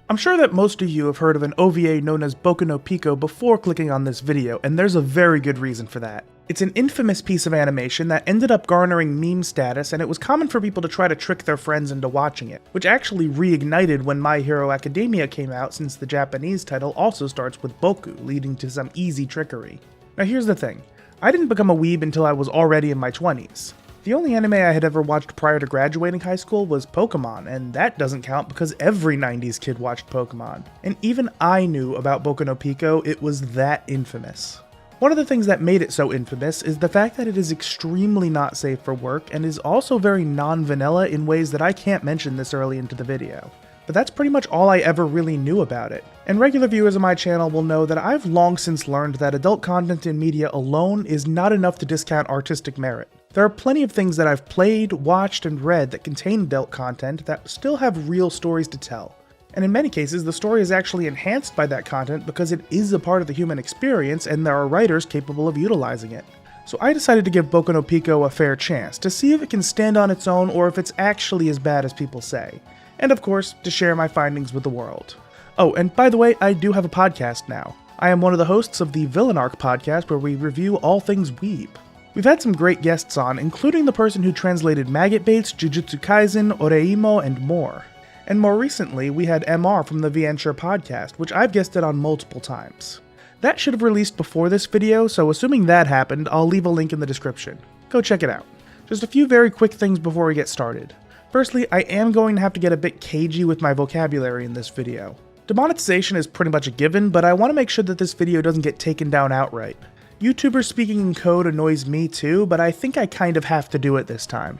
I'm sure that most of you have heard of an OVA known as Boku no Pico before clicking on this video, and there's a very good reason for that. It's an infamous piece of animation that ended up garnering meme status, and it was common for people to try to trick their friends into watching it, which actually reignited when My Hero Academia came out, since the Japanese title also starts with Boku, leading to some easy trickery. Now here's the thing, I didn't become a weeb until I was already in my 20s. The only anime I had ever watched prior to graduating high school was Pokemon, and that doesn't count because every 90s kid watched Pokemon. And even I knew about Boku no Pico, it was that infamous. One of the things that made it so infamous is the fact that it is extremely not safe for work and is also very non-vanilla in ways that I can't mention this early into the video. But that's pretty much all I ever really knew about it. And regular viewers of my channel will know that I've long since learned that adult content in media alone is not enough to discount artistic merit. There are plenty of things that I've played, watched, and read that contain adult content that still have real stories to tell. And in many cases, the story is actually enhanced by that content because it is a part of the human experience and there are writers capable of utilizing it. So I decided to give Boku no Pico a fair chance, to see if it can stand on its own or if it's actually as bad as people say. And of course, to share my findings with the world. Oh, and by the way, I do have a podcast now. I am one of the hosts of the Villain Arc podcast where we review all things weeb. We've had some great guests on, including the person who translated Maggot Baits, Jujutsu Kaisen, Oreimo, and more. And more recently, we had MR from the VNsure podcast, which I've guested on multiple times. That should have released before this video, so assuming that happened, I'll leave a link in the description. Go check it out. Just a few very quick things before we get started. Firstly, I am going to have to get a bit cagey with my vocabulary in this video. Demonetization is pretty much a given, but I want to make sure that this video doesn't get taken down outright. YouTubers speaking in code annoys me too, but I think I kind of have to do it this time.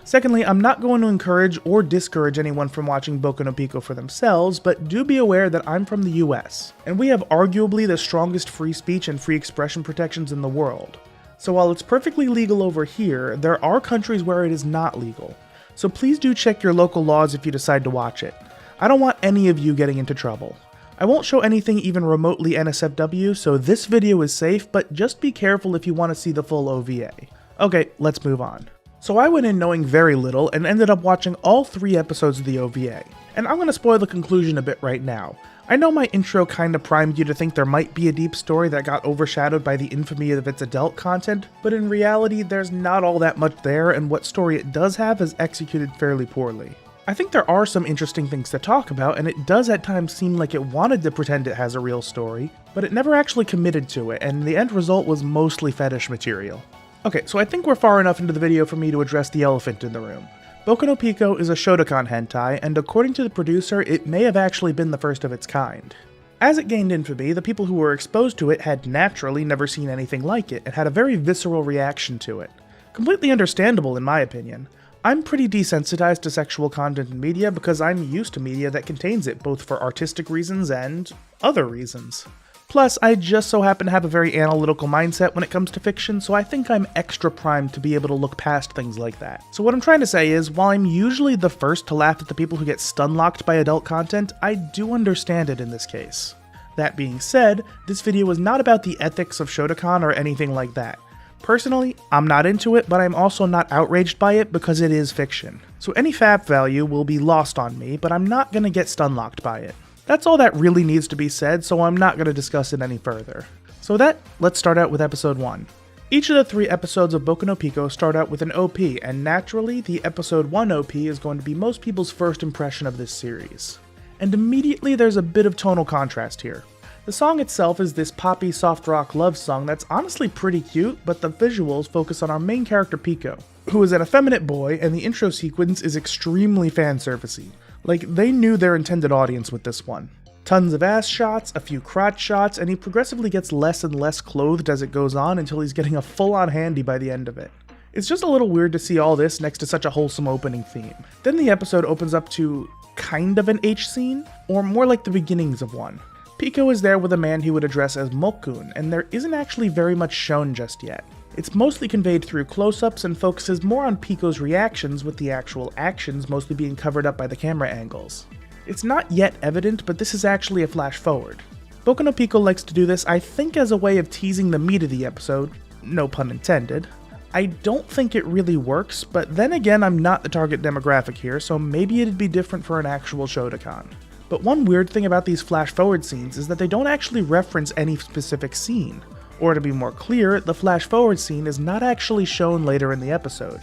Secondly, I'm not going to encourage or discourage anyone from watching Boku no Pico for themselves, but do be aware that I'm from the US, and we have arguably the strongest free speech and free expression protections in the world. So while it's perfectly legal over here, there are countries where it is not legal. So please do check your local laws if you decide to watch it. I don't want any of you getting into trouble. I won't show anything even remotely NSFW, so this video is safe, but just be careful if you want to see the full OVA. Okay, let's move on. So I went in knowing very little and ended up watching all 3 episodes of the OVA. And I'm going to spoil the conclusion a bit right now. I know my intro kinda primed you to think there might be a deep story that got overshadowed by the infamy of its adult content, but in reality there's not all that much there, and what story it does have is executed fairly poorly. I think there are some interesting things to talk about, and it does at times seem like it wanted to pretend it has a real story, but it never actually committed to it, and the end result was mostly fetish material. Okay, so I think we're far enough into the video for me to address the elephant in the room. Boku no Pico is a Shotokan hentai, and according to the producer, it may have actually been the first of its kind. As it gained infamy, the people who were exposed to it had naturally never seen anything like it, and had a very visceral reaction to it. Completely understandable in my opinion. I'm pretty desensitized to sexual content in media because I'm used to media that contains it, both for artistic reasons and other reasons. Plus, I just so happen to have a very analytical mindset when it comes to fiction, so I think I'm extra primed to be able to look past things like that. So what I'm trying to say is, while I'm usually the first to laugh at the people who get stun-locked by adult content, I do understand it in this case. That being said, this video is not about the ethics of Shotokan or anything like that. Personally, I'm not into it, but I'm also not outraged by it because it is fiction. So any FAP value will be lost on me, but I'm not gonna get stun-locked by it. That's all that really needs to be said, so I'm not gonna discuss it any further. So with that, let's start out with episode 1. Each of the 3 episodes of Boku no Pico start out with an OP, and naturally, the episode 1 OP is going to be most people's first impression of this series. And immediately there's a bit of tonal contrast here. The song itself is this poppy soft rock love song that's honestly pretty cute, but the visuals focus on our main character Pico, who is an effeminate boy, and the intro sequence is extremely fan-servicey. Like, they knew their intended audience with this one. Tons of ass shots, a few crotch shots, and he progressively gets less and less clothed as it goes on until he's getting a full-on handy by the end of it. It's just a little weird to see all this next to such a wholesome opening theme. Then the episode opens up to kind of an H scene, or more like the beginnings of one. Pico is there with a man he would address as Mokun, and there isn't actually very much shown just yet. It's mostly conveyed through close-ups and focuses more on Pico's reactions, with the actual actions mostly being covered up by the camera angles. It's not yet evident, but this is actually a flash forward. Boku no Pico likes to do this, I think, as a way of teasing the meat of the episode, no pun intended. I don't think it really works, but then again I'm not the target demographic here, so maybe it'd be different for an actual Shotokan. But one weird thing about these flash-forward scenes is that they don't actually reference any specific scene. Or to be more clear, the flash-forward scene is not actually shown later in the episode.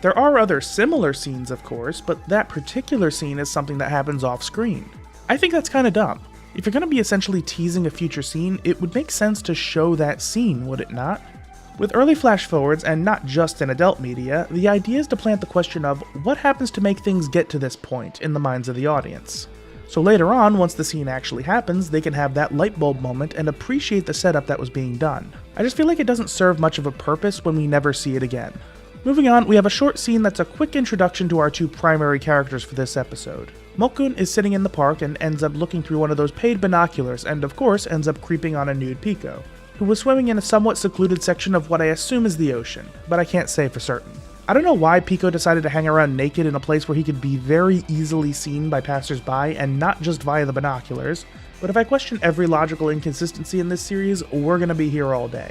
There are other similar scenes, of course, but that particular scene is something that happens off-screen. I think that's kinda dumb. If you're gonna be essentially teasing a future scene, it would make sense to show that scene, would it not? With early flash-forwards, and not just in adult media, the idea is to plant the question of what happens to make things get to this point in the minds of the audience. So later on, once the scene actually happens, they can have that light bulb moment and appreciate the setup that was being done. I just feel like it doesn't serve much of a purpose when we never see it again. Moving on, we have a short scene that's a quick introduction to our two primary characters for this episode. Mokun is sitting in the park and ends up looking through one of those paid binoculars and of course ends up creeping on a nude Pico, who was swimming in a somewhat secluded section of what I assume is the ocean, but I can't say for certain. I don't know why Pico decided to hang around naked in a place where he could be very easily seen by passersby and not just via the binoculars, but if I question every logical inconsistency in this series, we're gonna be here all day.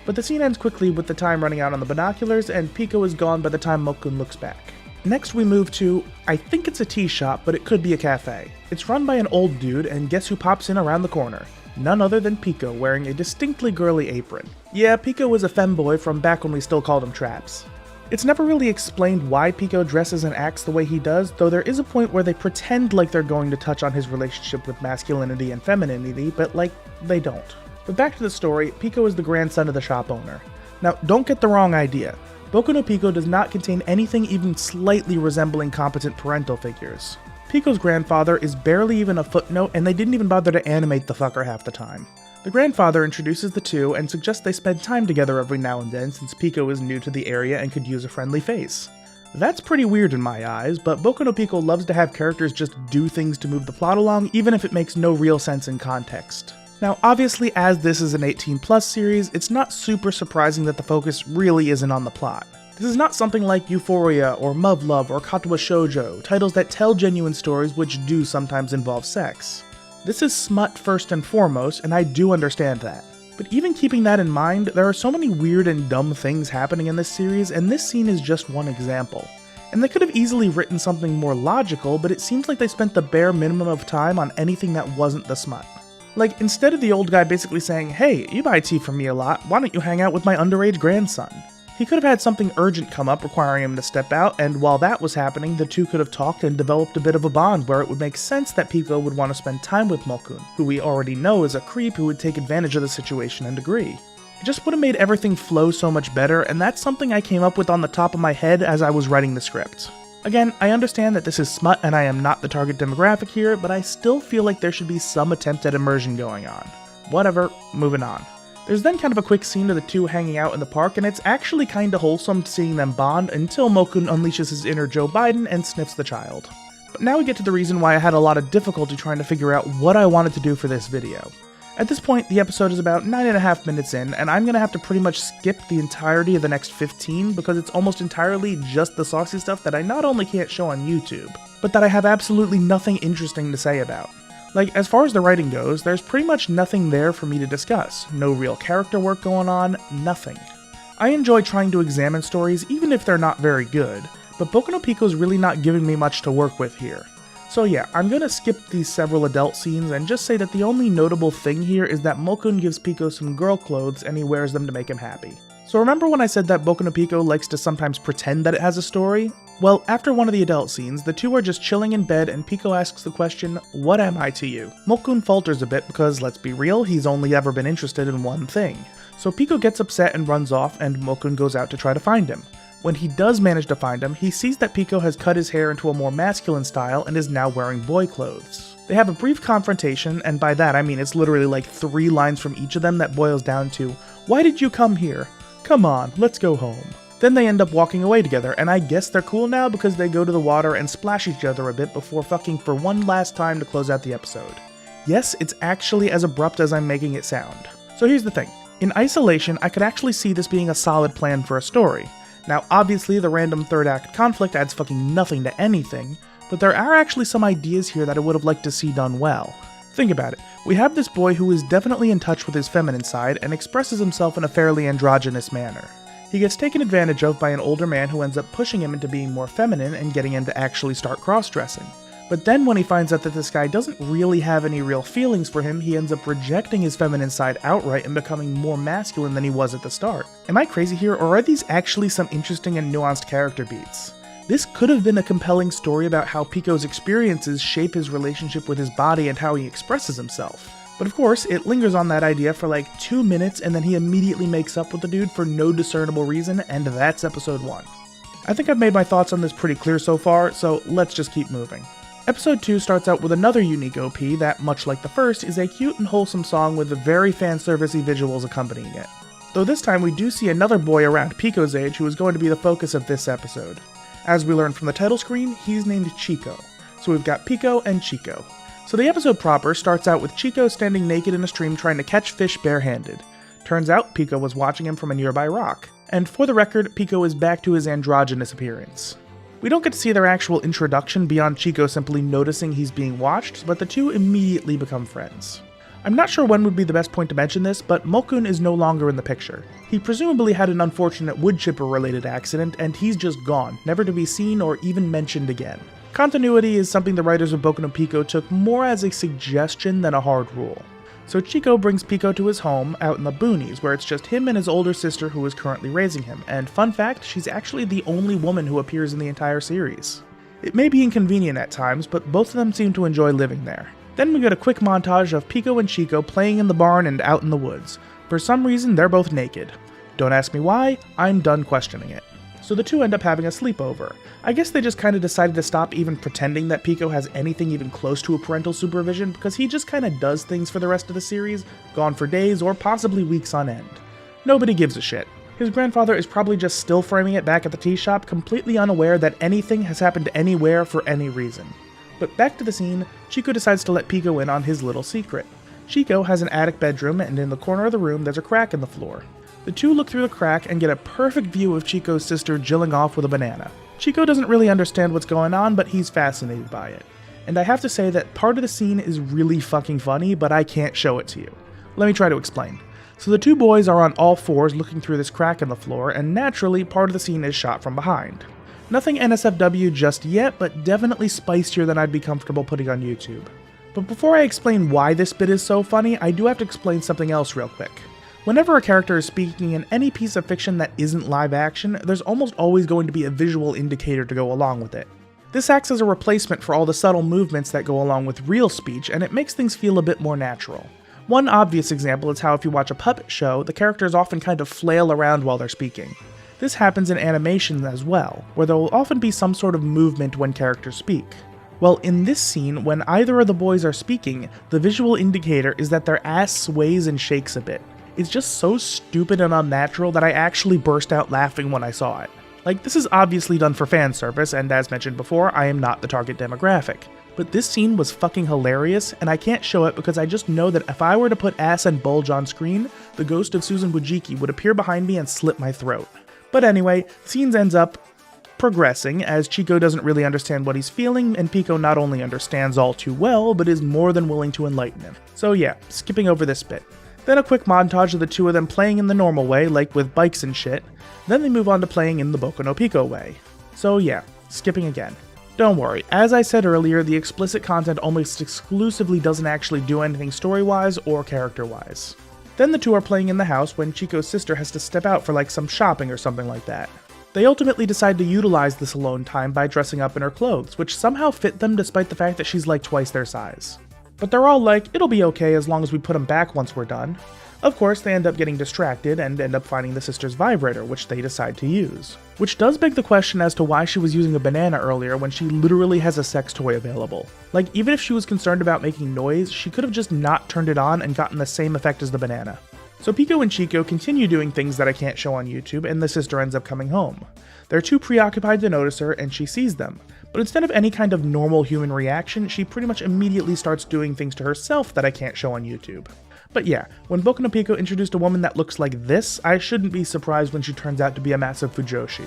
But the scene ends quickly with the time running out on the binoculars and Pico is gone by the time Mokun looks back. Next we move to, I think it's a tea shop, but it could be a cafe. It's run by an old dude and guess who pops in around the corner? None other than Pico wearing a distinctly girly apron. Yeah, Pico was a femboy from back when we still called him traps. It's never really explained why Pico dresses and acts the way he does, though there is a point where they pretend like they're going to touch on his relationship with masculinity and femininity, but like, they don't. But back to the story, Pico is the grandson of the shop owner. Now, don't get the wrong idea. Boku no Pico does not contain anything even slightly resembling competent parental figures. Pico's grandfather is barely even a footnote and they didn't even bother to animate the fucker half the time. The grandfather introduces the two and suggests they spend time together every now and then since Pico is new to the area and could use a friendly face. That's pretty weird in my eyes, but Boku no Pico loves to have characters just do things to move the plot along even if it makes no real sense in context. Now obviously as this is an 18+ series, it's not super surprising that the focus really isn't on the plot. This is not something like Euphoria or Muv-Luv or Katwa Shoujo, titles that tell genuine stories which do sometimes involve sex. This is smut first and foremost, and I do understand that. But even keeping that in mind, there are so many weird and dumb things happening in this series, and this scene is just one example. And they could have easily written something more logical, but it seems like they spent the bare minimum of time on anything that wasn't the smut. Like, instead of the old guy basically saying, "Hey, you buy tea from me a lot, why don't you hang out with my underage grandson?" He could have had something urgent come up requiring him to step out, and while that was happening, the two could have talked and developed a bit of a bond where it would make sense that Pico would want to spend time with Mokun, who we already know is a creep who would take advantage of the situation and agree. It just would have made everything flow so much better, and that's something I came up with on the top of my head as I was writing the script. Again, I understand that this is smut and I am not the target demographic here, but I still feel like there should be some attempt at immersion going on. Whatever, moving on. There's then kind of a quick scene of the two hanging out in the park, and it's actually kinda wholesome seeing them bond until Mokun unleashes his inner Joe Biden and sniffs the child. But now we get to the reason why I had a lot of difficulty trying to figure out what I wanted to do for this video. At this point, the episode is about 9.5 minutes in, and I'm gonna have to pretty much skip the entirety of the next 15 because it's almost entirely just the saucy stuff that I not only can't show on YouTube, but that I have absolutely nothing interesting to say about. Like, as far as the writing goes, there's pretty much nothing there for me to discuss. No real character work going on, nothing. I enjoy trying to examine stories even if they're not very good, but Boku no Pico's really not giving me much to work with here. So yeah, I'm gonna skip these several adult scenes and just say that the only notable thing here is that Mokun gives Pico some girl clothes and he wears them to make him happy. So remember when I said that Boku no Pico likes to sometimes pretend that it has a story? Well, after one of the adult scenes, the two are just chilling in bed and Pico asks the question, "What am I to you?" Mokun falters a bit because, let's be real, he's only ever been interested in one thing. So Pico gets upset and runs off and Mokun goes out to try to find him. When he does manage to find him, he sees that Pico has cut his hair into a more masculine style and is now wearing boy clothes. They have a brief confrontation, and by that I mean it's literally like 3 lines from each of them that boils down to, "Why did you come here? Come on, let's go home." Then they end up walking away together, and I guess they're cool now because they go to the water and splash each other a bit before fucking for one last time to close out the episode. Yes, it's actually as abrupt as I'm making it sound. So here's the thing. In isolation, I could actually see this being a solid plan for a story. Now obviously the random third act conflict adds fucking nothing to anything, but there are actually some ideas here that I would have liked to see done well. Think about it. We have this boy who is definitely in touch with his feminine side and expresses himself in a fairly androgynous manner. He gets taken advantage of by an older man who ends up pushing him into being more feminine and getting him to actually start cross-dressing. But then when he finds out that this guy doesn't really have any real feelings for him, he ends up rejecting his feminine side outright and becoming more masculine than he was at the start. Am I crazy here, or are these actually some interesting and nuanced character beats? This could have been a compelling story about how Pico's experiences shape his relationship with his body and how he expresses himself. But of course, it lingers on that idea for like 2 minutes and then he immediately makes up with the dude for no discernible reason, and that's episode 1. I think I've made my thoughts on this pretty clear so far, so let's just keep moving. Episode 2 starts out with another unique OP that, much like the first, is a cute and wholesome song with very fanservice-y visuals accompanying it. Though this time we do see another boy around Pico's age who is going to be the focus of this episode. As we learn from the title screen, he's named Chico. So we've got Pico and Chico. So the episode proper starts out with Chico standing naked in a stream trying to catch fish barehanded. Turns out Pico was watching him from a nearby rock. And for the record, Pico is back to his androgynous appearance. We don't get to see their actual introduction beyond Chico simply noticing he's being watched, but the two immediately become friends. I'm not sure when would be the best point to mention this, but Mokun is no longer in the picture. He presumably had an unfortunate wood chipper related accident, and he's just gone, never to be seen or even mentioned again. Continuity is something the writers of Boku no Pico took more as a suggestion than a hard rule. So Chico brings Pico to his home out in the boonies, where it's just him and his older sister who is currently raising him, and fun fact, she's actually the only woman who appears in the entire series. It may be inconvenient at times, but both of them seem to enjoy living there. Then we get a quick montage of Pico and Chico playing in the barn and out in the woods. For some reason, they're both naked. Don't ask me why, I'm done questioning it. So the two end up having a sleepover. I guess they just kinda decided to stop even pretending that Pico has anything even close to a parental supervision, because he just kinda does things for the rest of the series, gone for days or possibly weeks on end. Nobody gives a shit. His grandfather is probably just still framing it back at the tea shop, completely unaware that anything has happened anywhere for any reason. But back to the scene, Chico decides to let Pico in on his little secret. Chico has an attic bedroom, and in the corner of the room there's a crack in the floor. The two look through the crack and get a perfect view of Chico's sister jilling off with a banana. Chico doesn't really understand what's going on, but he's fascinated by it. And I have to say that part of the scene is really fucking funny, but I can't show it to you. Let me try to explain. So the two boys are on all fours looking through this crack in the floor, and naturally part of the scene is shot from behind. Nothing NSFW just yet, but definitely spicier than I'd be comfortable putting on YouTube. But before I explain why this bit is so funny, I do have to explain something else real quick. Whenever a character is speaking in any piece of fiction that isn't live action, there's almost always going to be a visual indicator to go along with it. This acts as a replacement for all the subtle movements that go along with real speech, and it makes things feel a bit more natural. One obvious example is how if you watch a puppet show, the characters often kind of flail around while they're speaking. This happens in animation as well, where there will often be some sort of movement when characters speak. Well, in this scene, when either of the boys are speaking, the visual indicator is that their ass sways and shakes a bit. It's just so stupid and unnatural that I actually burst out laughing when I saw it. Like, this is obviously done for fan service, and as mentioned before, I am not the target demographic. But this scene was fucking hilarious, and I can't show it because I just know that if I were to put ass and bulge on screen, the ghost of Susan Bujiki would appear behind me and slit my throat. But anyway, scenes ends up progressing as Chico doesn't really understand what he's feeling, and Pico not only understands all too well, but is more than willing to enlighten him. So yeah, skipping over this bit. Then a quick montage of the two of them playing in the normal way, like with bikes and shit. Then they move on to playing in the Boku no Pico way. So yeah, skipping again. Don't worry, as I said earlier, the explicit content almost exclusively doesn't actually do anything story-wise or character-wise. Then the two are playing in the house when Chico's sister has to step out for like some shopping or something like that. They ultimately decide to utilize this alone time by dressing up in her clothes, which somehow fit them despite the fact that she's like twice their size. But they're all like, it'll be okay as long as we put them back once we're done. Of course, they end up getting distracted and end up finding the sister's vibrator, which they decide to use. Which does beg the question as to why she was using a banana earlier when she literally has a sex toy available. Like, even if she was concerned about making noise, she could have just not turned it on and gotten the same effect as the banana. So Pico and Chico continue doing things that I can't show on YouTube, and the sister ends up coming home. They're too preoccupied to notice her, and she sees them. But instead of any kind of normal human reaction, she pretty much immediately starts doing things to herself that I can't show on YouTube. But yeah, when Boku no Pico introduced a woman that looks like this, I shouldn't be surprised when she turns out to be a massive fujoshi.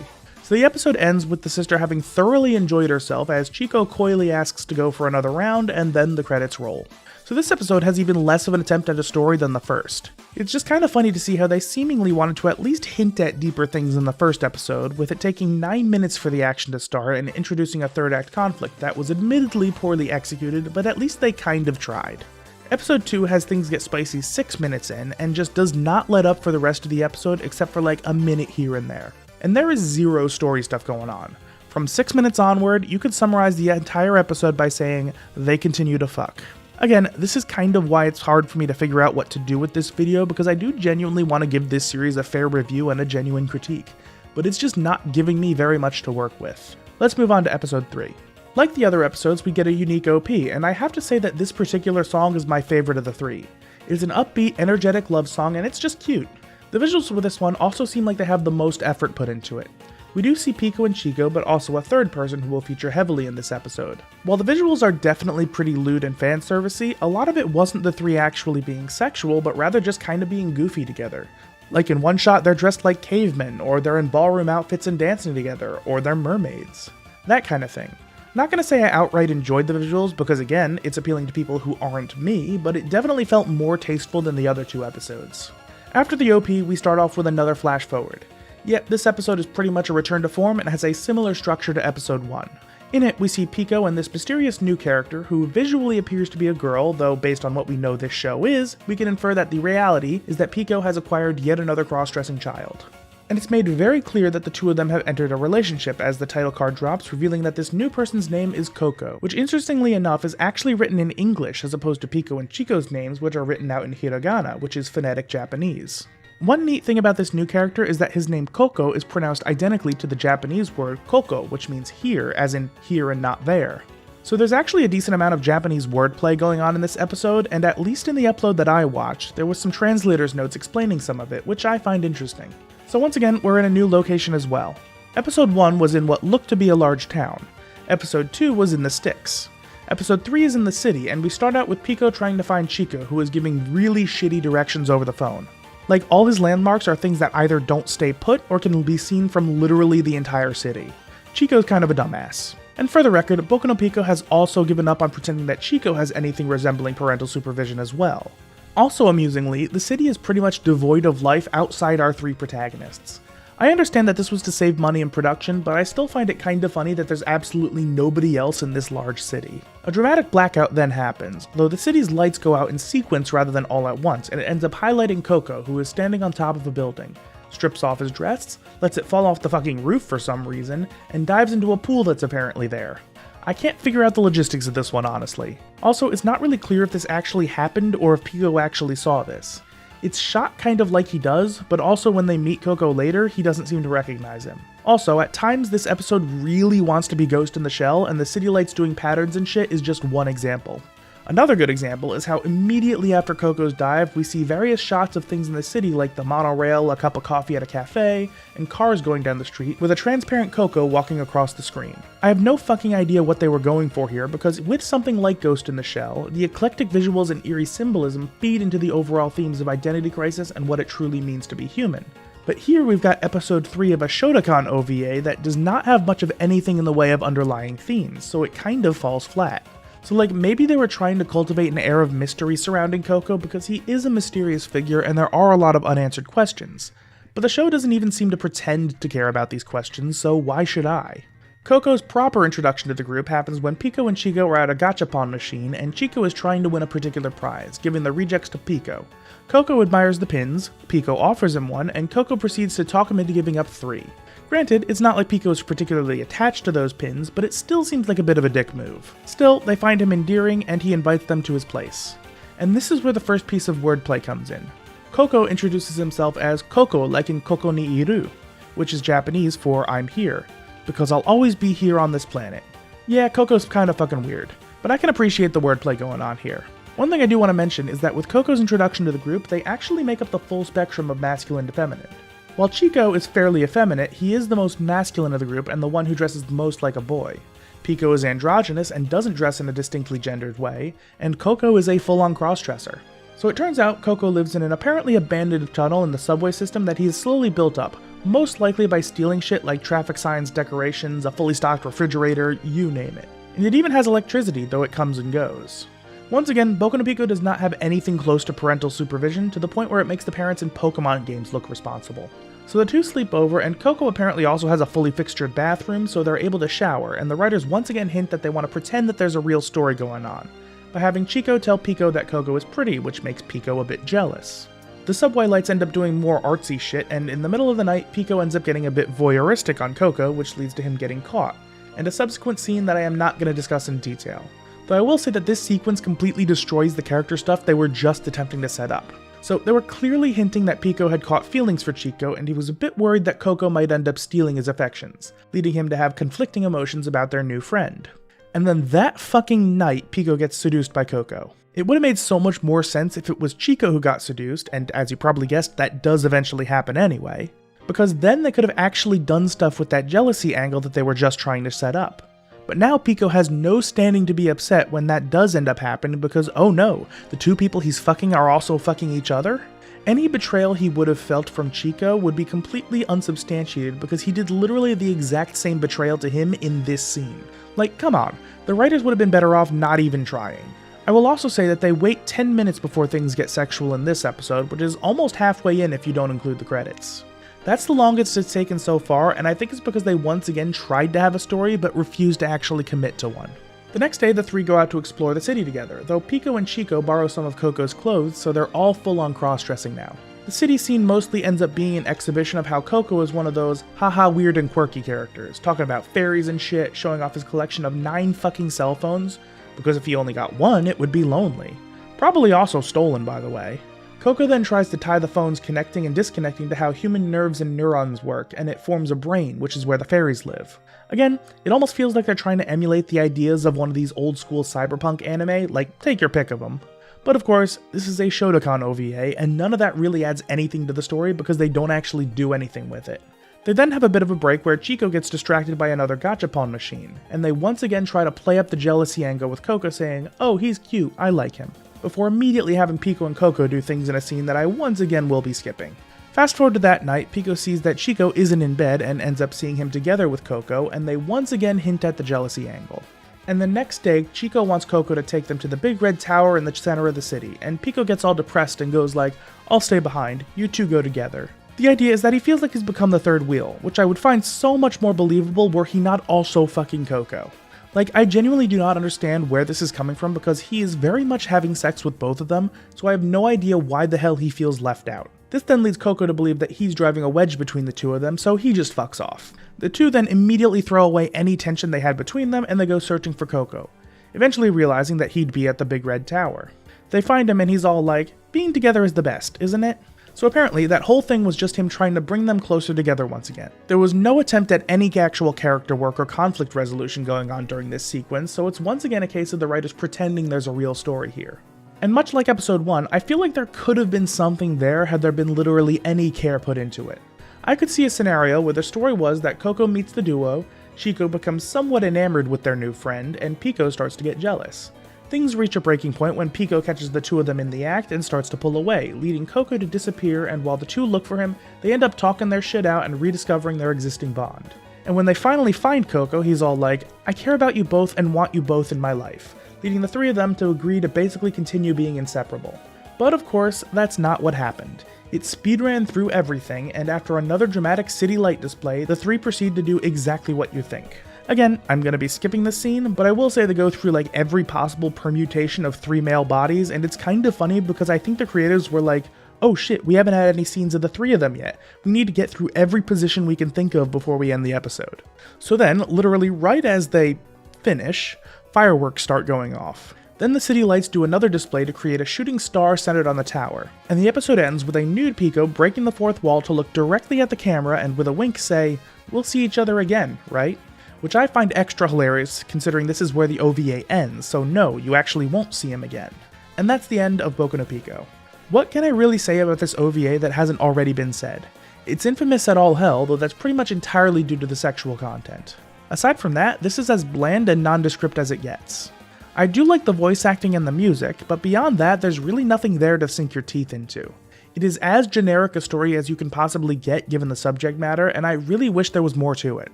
So the episode ends with the sister having thoroughly enjoyed herself as Chico coyly asks to go for another round, and then the credits roll. So this episode has even less of an attempt at a story than the first. It's just kind of funny to see how they seemingly wanted to at least hint at deeper things in the first episode, with it taking 9 minutes for the action to start and introducing a third act conflict that was admittedly poorly executed, but at least they kind of tried. Episode 2 has things get spicy 6 minutes in, and just does not let up for the rest of the episode except for like a minute here and there. And there is zero story stuff going on. From 6 minutes onward, you could summarize the entire episode by saying, they continue to fuck. Again, this is kind of why it's hard for me to figure out what to do with this video, because I do genuinely want to give this series a fair review and a genuine critique, but it's just not giving me very much to work with. Let's move on to episode 3. Like the other episodes, we get a unique OP, and I have to say that this particular song is my favorite of the 3. It is an upbeat, energetic love song, and it's just cute. The visuals with this one also seem like they have the most effort put into it. We do see Pico and Chico, but also a third person who will feature heavily in this episode. While the visuals are definitely pretty lewd and fanservice-y, a lot of it wasn't the 3 actually being sexual, but rather just kinda being goofy together. Like in one shot they're dressed like cavemen, or they're in ballroom outfits and dancing together, or they're mermaids. That kind of thing. Not gonna say I outright enjoyed the visuals, because again, it's appealing to people who aren't me, but it definitely felt more tasteful than the other 2 episodes. After the OP, we start off with another flash forward. Yet, this episode is pretty much a return to form and has a similar structure to episode 1. In it, we see Pico and this mysterious new character who visually appears to be a girl, though based on what we know this show is, we can infer that the reality is that Pico has acquired yet another cross-dressing child. And it's made very clear that the two of them have entered a relationship as the title card drops, revealing that this new person's name is Coco, which interestingly enough is actually written in English as opposed to Pico and Chico's names, which are written out in hiragana, which is phonetic Japanese. One neat thing about this new character is that his name Coco is pronounced identically to the Japanese word koko, which means here, as in here and not there. So there's actually a decent amount of Japanese wordplay going on in this episode, and at least in the upload that I watched, there was some translator's notes explaining some of it, which I find interesting. So once again, we're in a new location as well. Episode 1 was in what looked to be a large town. Episode 2 was in the sticks. Episode 3 is in the city, and we start out with Pico trying to find Chico, who is giving really shitty directions over the phone. Like, all his landmarks are things that either don't stay put or can be seen from literally the entire city. Chico's kind of a dumbass. And for the record, Boku no Pico has also given up on pretending that Chico has anything resembling parental supervision as well. Also amusingly, the city is pretty much devoid of life outside our 3 protagonists. I understand that this was to save money in production, but I still find it kinda funny that there's absolutely nobody else in this large city. A dramatic blackout then happens, though the city's lights go out in sequence rather than all at once, and it ends up highlighting Coco, who is standing on top of a building, strips off his dress, lets it fall off the fucking roof for some reason, and dives into a pool that's apparently there. I can't figure out the logistics of this one, honestly. Also, it's not really clear if this actually happened or if Pico actually saw this. It's shot kind of like he does, but also when they meet Coco later, he doesn't seem to recognize him. Also, at times this episode really wants to be Ghost in the Shell, and the city lights doing patterns and shit is just one example. Another good example is how immediately after Coco's dive, we see various shots of things in the city like the monorail, a cup of coffee at a cafe, and cars going down the street with a transparent Coco walking across the screen. I have no fucking idea what they were going for here, because with something like Ghost in the Shell, the eclectic visuals and eerie symbolism feed into the overall themes of identity crisis and what it truly means to be human. But here we've got episode 3 of a Shotokan OVA that does not have much of anything in the way of underlying themes, so it kind of falls flat. So like, maybe they were trying to cultivate an air of mystery surrounding Coco because he is a mysterious figure and there are a lot of unanswered questions. But the show doesn't even seem to pretend to care about these questions, so why should I? Coco's proper introduction to the group happens when Pico and Chico are at a gachapon machine and Chico is trying to win a particular prize, giving the rejects to Pico. Coco admires the pins, Pico offers him one, and Coco proceeds to talk him into giving up 3. Granted, it's not like Pico is particularly attached to those pins, but it still seems like a bit of a dick move. Still, they find him endearing and he invites them to his place. And this is where the first piece of wordplay comes in. Coco introduces himself as Coco like in Koko ni iru, which is Japanese for I'm here, because I'll always be here on this planet. Yeah, Coco's kinda fucking weird, but I can appreciate the wordplay going on here. One thing I do want to mention is that with Coco's introduction to the group, they actually make up the full spectrum of masculine to feminine. While Chico is fairly effeminate, he is the most masculine of the group and the one who dresses the most like a boy. Pico is androgynous and doesn't dress in a distinctly gendered way, and Coco is a full-on cross-dresser. So it turns out Coco lives in an apparently abandoned tunnel in the subway system that he has slowly built up, most likely by stealing shit like traffic signs, decorations, a fully stocked refrigerator, you name it. And it even has electricity, though it comes and goes. Once again, Boku no Pico does not have anything close to parental supervision, to the point where it makes the parents in Pokemon games look responsible. So the two sleep over, and Coco apparently also has a fully fixtured bathroom, so they're able to shower, and the writers once again hint that they want to pretend that there's a real story going on, by having Chico tell Pico that Coco is pretty, which makes Pico a bit jealous. The subway lights end up doing more artsy shit, and in the middle of the night, Pico ends up getting a bit voyeuristic on Coco, which leads to him getting caught, and a subsequent scene that I am not going to discuss in detail. Though I will say that this sequence completely destroys the character stuff they were just attempting to set up. So they were clearly hinting that Pico had caught feelings for Chico, and he was a bit worried that Coco might end up stealing his affections, leading him to have conflicting emotions about their new friend. And then that fucking night, Pico gets seduced by Coco. It would have made so much more sense if it was Chico who got seduced, and as you probably guessed, that does eventually happen anyway, because then they could have actually done stuff with that jealousy angle that they were just trying to set up. But now Pico has no standing to be upset when that does end up happening because, oh no, the two people he's fucking are also fucking each other? Any betrayal he would have felt from Chico would be completely unsubstantiated because he did literally the exact same betrayal to him in this scene. Like, come on, the writers would have been better off not even trying. I will also say that they wait 10 minutes before things get sexual in this episode, which is almost halfway in if you don't include the credits. That's the longest it's taken so far, and I think it's because they once again tried to have a story but refused to actually commit to one. The next day, the three go out to explore the city together, though Pico and Chico borrow some of Coco's clothes, so they're all full on cross-dressing now. The city scene mostly ends up being an exhibition of how Coco is one of those haha weird and quirky characters, talking about fairies and shit, showing off his collection of 9 fucking cell phones, because if he only got one, it would be lonely. Probably also stolen, by the way. Coco then tries to tie the phones connecting and disconnecting to how human nerves and neurons work, and it forms a brain, which is where the fairies live. Again, it almost feels like they're trying to emulate the ideas of one of these old school cyberpunk anime, like take your pick of them. But of course, this is a Shotokan OVA, and none of that really adds anything to the story because they don't actually do anything with it. They then have a bit of a break where Chico gets distracted by another gachapon machine, and they once again try to play up the jealousy angle with Coco saying, oh, he's cute, I like him, before immediately having Pico and Coco do things in a scene that I once again will be skipping. Fast forward to that night, Pico sees that Chico isn't in bed and ends up seeing him together with Coco, and they once again hint at the jealousy angle. And the next day, Chico wants Coco to take them to the big red tower in the center of the city, and Pico gets all depressed and goes like, I'll stay behind, you two go together. The idea is that he feels like he's become the third wheel, which I would find so much more believable were he not also fucking Coco. Like, I genuinely do not understand where this is coming from because he is very much having sex with both of them, so I have no idea why the hell he feels left out. This then leads Coco to believe that he's driving a wedge between the two of them, so he just fucks off. The two then immediately throw away any tension they had between them and they go searching for Coco, eventually realizing that he'd be at the big red tower. They find him and he's all like, being together is the best, isn't it? So apparently, that whole thing was just him trying to bring them closer together once again. There was no attempt at any actual character work or conflict resolution going on during this sequence, so it's once again a case of the writers pretending there's a real story here. And much like episode 1, I feel like there could have been something there had there been literally any care put into it. I could see a scenario where the story was that Coco meets the duo, Chico becomes somewhat enamored with their new friend, and Pico starts to get jealous. Things reach a breaking point when Pico catches the two of them in the act and starts to pull away, leading Coco to disappear, and while the two look for him, they end up talking their shit out and rediscovering their existing bond. And when they finally find Coco, he's all like, I care about you both and want you both in my life, leading the three of them to agree to basically continue being inseparable. But of course, that's not what happened. It speedran through everything, and after another dramatic city light display, the three proceed to do exactly what you think. Again, I'm gonna be skipping this scene, but I will say they go through like every possible permutation of 3 male bodies, and it's kind of funny because I think the creators were like, oh shit, we haven't had any scenes of the 3 of them yet. We need to get through every position we can think of before we end the episode. So then, literally right as they finish, fireworks start going off. Then the city lights do another display to create a shooting star centered on the tower, and the episode ends with a nude Pico breaking the 4th wall to look directly at the camera and with a wink say, we'll see each other again, right? Which I find extra hilarious considering this is where the OVA ends, so no, you actually won't see him again. And that's the end of Boku no Pico. What can I really say about this OVA that hasn't already been said? It's infamous at all hell, though that's pretty much entirely due to the sexual content. Aside from that, this is as bland and nondescript as it gets. I do like the voice acting and the music, but beyond that, there's really nothing there to sink your teeth into. It is as generic a story as you can possibly get given the subject matter, and I really wish there was more to it.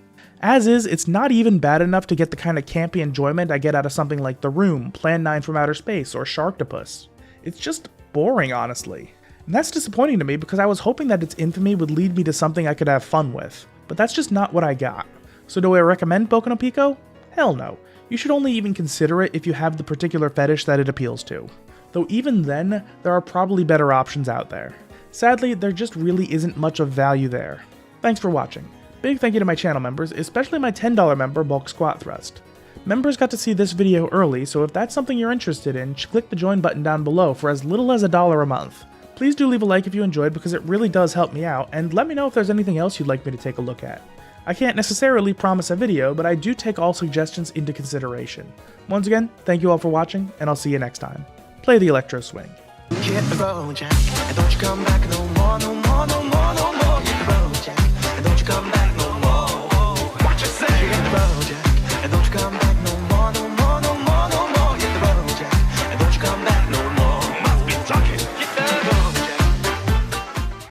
As is, it's not even bad enough to get the kind of campy enjoyment I get out of something like The Room, Plan 9 from Outer Space, or Sharktopus. It's just boring, honestly. And that's disappointing to me because I was hoping that its infamy would lead me to something I could have fun with, but that's just not what I got. So do I recommend Boku no Pico? Hell no. You should only even consider it if you have the particular fetish that it appeals to. Though even then, there are probably better options out there. Sadly, there just really isn't much of value there. Thanks for watching. Big thank you to my channel members, especially my $10 member, Bulk Squat Thrust. Members got to see this video early, so if that's something you're interested in, click the join button down below for as little as $1 a month. Please do leave a like if you enjoyed because it really does help me out, and let me know if there's anything else you'd like me to take a look at. I can't necessarily promise a video, but I do take all suggestions into consideration. Once again, thank you all for watching, and I'll see you next time. Play the electro swing. Hit the road, Jack, and don't you come back no more, no more.